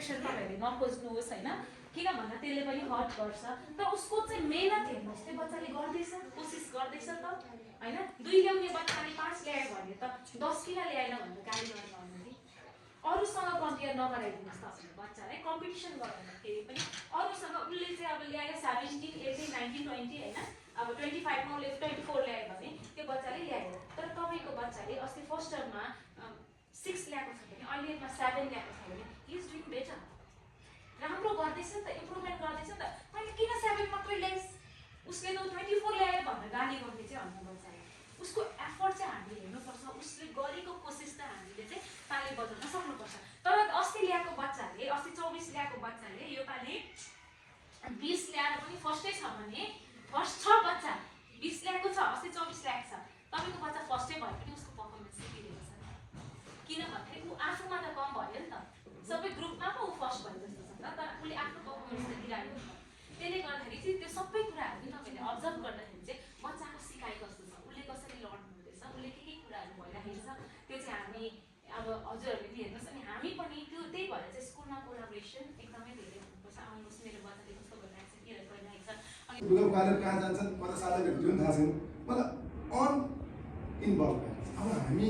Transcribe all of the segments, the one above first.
Competition तपाईँहरूले नखोज्नुहोस् होइन, किन भन्दा त्यसले पनि हर्ट गर्छ। तर उसको चाहिँ मेहनत हेर्नुहोस्, त्यो बच्चाले गर्दैछ, कोसिस गर्दैछ त होइन। 2 ल्याउने बच्चाले 5 ल्यायो भने त 10 किन ल्याएन भनेर गाली गर्नु कि अरूसँग कम्पेयर नगराइदिनुहोस् तपाईँले बच्चालाई। कम्पिटिसन गर्दाखेरि पनि अरूसँग उसले चाहिँ अब ल्यायो 17, 18, 19, 20 होइन, अब 25 मा उसले 24 ल्यायो भने त्यो बच्चाले ल्यायो। तर तपाईँको बच्चाले अस्ति फर्स्ट टर्ममा 6 ल्याएको छ भने अहिले 7 ल्याएको छ भने हि इज डुइङ बेटर, राम्रो गर्दैछ नि त, इम्प्रुभमेन्ट गर्दैछ नि त। मैले किन 7 मात्रै ल्याइस्, उसले त 24 ल्यायो भनेर गाली गर्ने चाहिँ भन्नु बच्चाले। उसको एफर्ट चाहिँ हामीले हेर्नुपर्छ, उसले गरेको कोसिस त हामीले चाहिँ ताली बजाउन सक्नुपर्छ। तर अस्ति ल्याएको बच्चाले, अस्ति 24 ल्याएको बच्चाले योपालि 20 ल्याएर पनि फर्स्टै छ भने, फर्स्ट छ बच्चा 20 ल्याएको छ, अस्ति 24 ल्याएको छ, तपाईँको बच्चा फर्स्टै भए पनि उसको पर्फर्मेन्स चाहिँ बिग्रेको छ। किन भन्दाखेरि ऊ आफूमा त कम भयो नि त, सबै ग्रुपमा पो ऊ फर्स्ट भयो जस्तो छ त, तर उसले आफ्नो पर्फर्मेन्स त दिइरहेको छ। त्यसले गर्दाखेरि चाहिँ त्यो सबै कुराहरू पनि तपाईँले अब्जर्भ गर्दाखेरि चाहिँ बच्चाको सिकाइ कस्तो छ, उसले कसरी लर्न हुँदैछ, उसले के कुराहरू भइरहेको छ, त्यो चाहिँ हामी अब हजुरहरूले पनि हेर्नुहोस्। अनि हामी पनि त्यो त्यही भएर चाहिँ स्कुलमा कोलाबोरेसन एकदमै धेरै हुनुपर्छ। आउनुहोस् मेरो बच्चाले कस्तो गरिरहेको छ, के गरिरहेको छ, अनि कहाँ जान्छन् मलाई साथीहरू जुन थाहा छैन, मलाई इन्भल्भ। अब हामी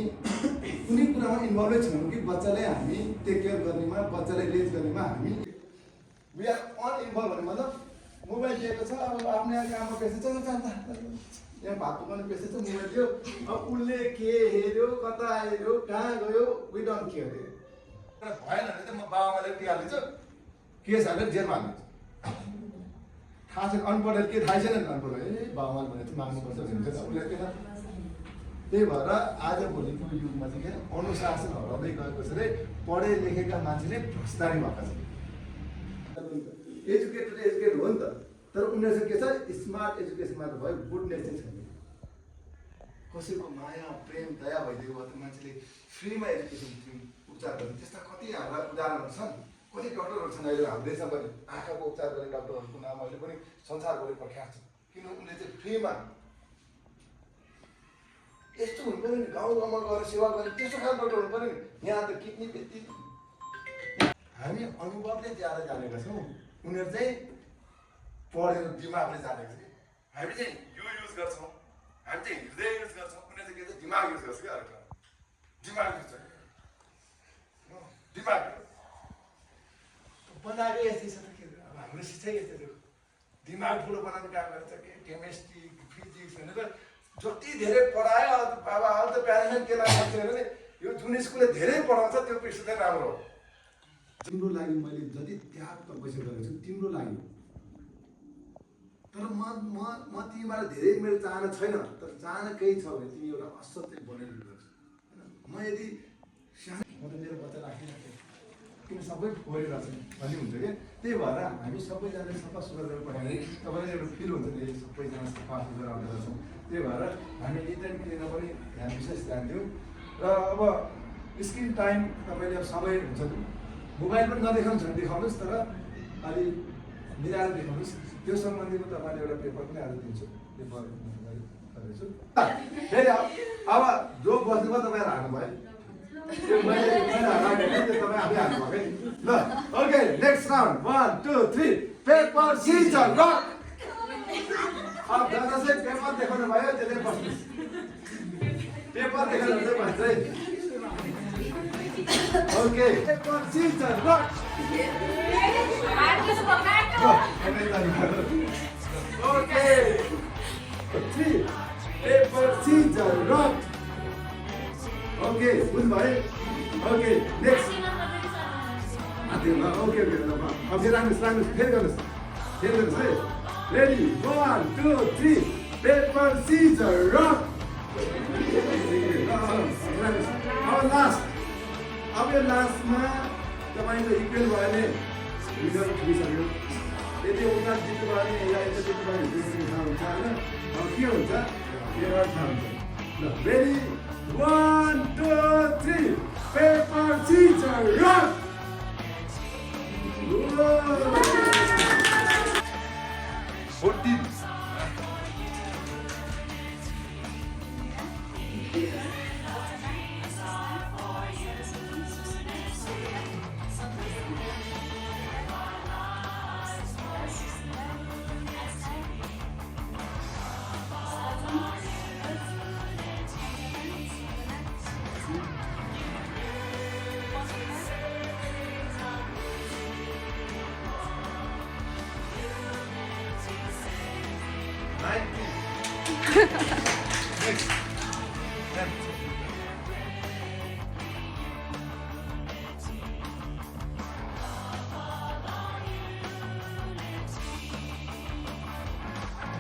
कुनै कुरामा इन्भल्भै छैनौँ कि बच्चालाई हामी टेक केयर गर्नेमा, बच्चालाई रेज गर्नेमा हामी वी आर अनइन्भल्भ भने मतलब मोबाइल दिएको छ, अब आफ्नै काममा व्यस्त छ, यहाँ भात पकाउने व्यस्त छ, मोबाइल दियो, अब उसले के हेऱ्यो, कता हेऱ्यो, कहाँ गयो, वी डोन्ट केयर। भएन भने चाहिँ म बाबामाले दिइहालिदिन्छु, केस हालेर जेलमा हालिदिन्छु। थाहा छैन अनपढ के थाहा छैन, अनपढ ए बाबामाले भने चाहिँ माग्नुपर्छ भन्छ उसले के थाहा। त्यही भएर आजभोलिको युगमा चाहिँ के अनुशासन हराउँदै गएको छ रे, पढे लेखेका मान्छे नै भ्रष्टारी भएका छन्। एजुकेट हो नि त, तर उनीहरू के छ स्मार्ट एजुकेसनमा त भयो, गुडनेस चाहिँ छैन। कसैको माया प्रेम दया भइदिएको भए त मान्छेले फ्रीमा एजुकेसन उपचार गर्छ। त्यस्ता कति हाम्रा उदाहरणहरू छन्, कति डक्टरहरू छन् अहिले हाम्रो देशमा पनि आँखाको उपचार गर्ने डक्टरहरूको नाम अहिले पनि संसारभरि प्रख्यात छ। किन उनले चाहिँ फ्रीमा यस्तो हुनु पऱ्यो नि, गाउँ गाउँमा गएर सेवा गर्ने त्यस्तो खालको डक्टर हुनु पऱ्यो नि। यहाँ त किडनी व्यक्ति हामी अनुभवले ज्यादा जानेका छौँ, उनीहरू चाहिँ पढेर दिमागले जानेको छ। हामी चाहिँ यो युज गर्छौँ, हामी चाहिँ हृदय युज गर्छौँ, उनीहरू चाहिँ के छ दिमाग युज गर्छ क्या। अर्को दिमाग युज गर्छ, दिमाग बनाएको यस्तै छ त के अब हाम्रो शिक्षै यस्तै छ, दिमाग ठुलो बनाउने काम गर्छ के केमिस्ट्री फिजिक्स भनेर जति धेरै पढायो। अब अहिले त प्यारेन्ट्सले के लाग्छ भने यो जुन स्कुलले धेरै पढाउँछ त्यो पृष्ठ चाहिँ राम्रो हो। तिम्रो लागि मैले जति त्याग तपस्या गरेको छु तिम्रो लागि, तर म तिमीबाट धेरै मेरो चाहना छैन, तर चाहना केही छ भने तिमी एउटा असल चाहिँ बनाइदिनु पर्छ होइन। म यदि सानो म त मेरो बच्चा राखिराखेँ किन सबै गरिरहेको छ भन्ने हुन्छ क्या। त्यही भएर हामी सबैजनाले सफा सुग्घर गरेर पठाउने तपाईँलाई एउटा फिल हुन्छ नि सबैजना सफा सुग्घर आउँदो रहेछौँ। त्यही भएर हामी निट एन्ड क्लिनमा पनि विशेष ध्यान दिउँ। र अब स्क्रिन टाइम तपाईँले अब समय हुन्छ नि, मोबाइल पनि नदेखाउनु छ भने देखाउनुहोस्, तर अलि मिलाएर देखाउनुहोस्। त्यो सम्बन्धीमा तपाईँले एउटा पेपर पनि आज दिन्छु, पेपर गर्दैछु। फेरि अब जो बस्नुभयो तपाईँहरू हाल्नुभयो, त्यो मैले हराएको त्यो तपाईँ आफै हाल्नुभयो है। ल okay next round 1 2 3 paper scissor rock. अब जसले पेपर देखाउनु भयो त्यसले बस्नुहोस्, पेपर देखाउनु चाहिँ भन्छ है। Okay paper scissor rock. Okay 3 paper scissor rock. Okay बुझ्नुभयो। ओके नेक्स्ट ओके ओके अब चाहिँ राख्नुहोस् फेरि गर्नुहोस् है। Ready 1 2 3 paper scissor rock. अब लास्ट, अब यो लास्टमा तपाईँको इक्वेल भयो भने रिजल्ट पुगिसक्यो। यदि उता जित्नु भयो भने या यता जित्नु भयो भने थाहा हुन्छ होइन। अब के हुन्छ यो थाहा हुन्छ। ल ready 1 2 3 paper scissor rock. 14 14 Next.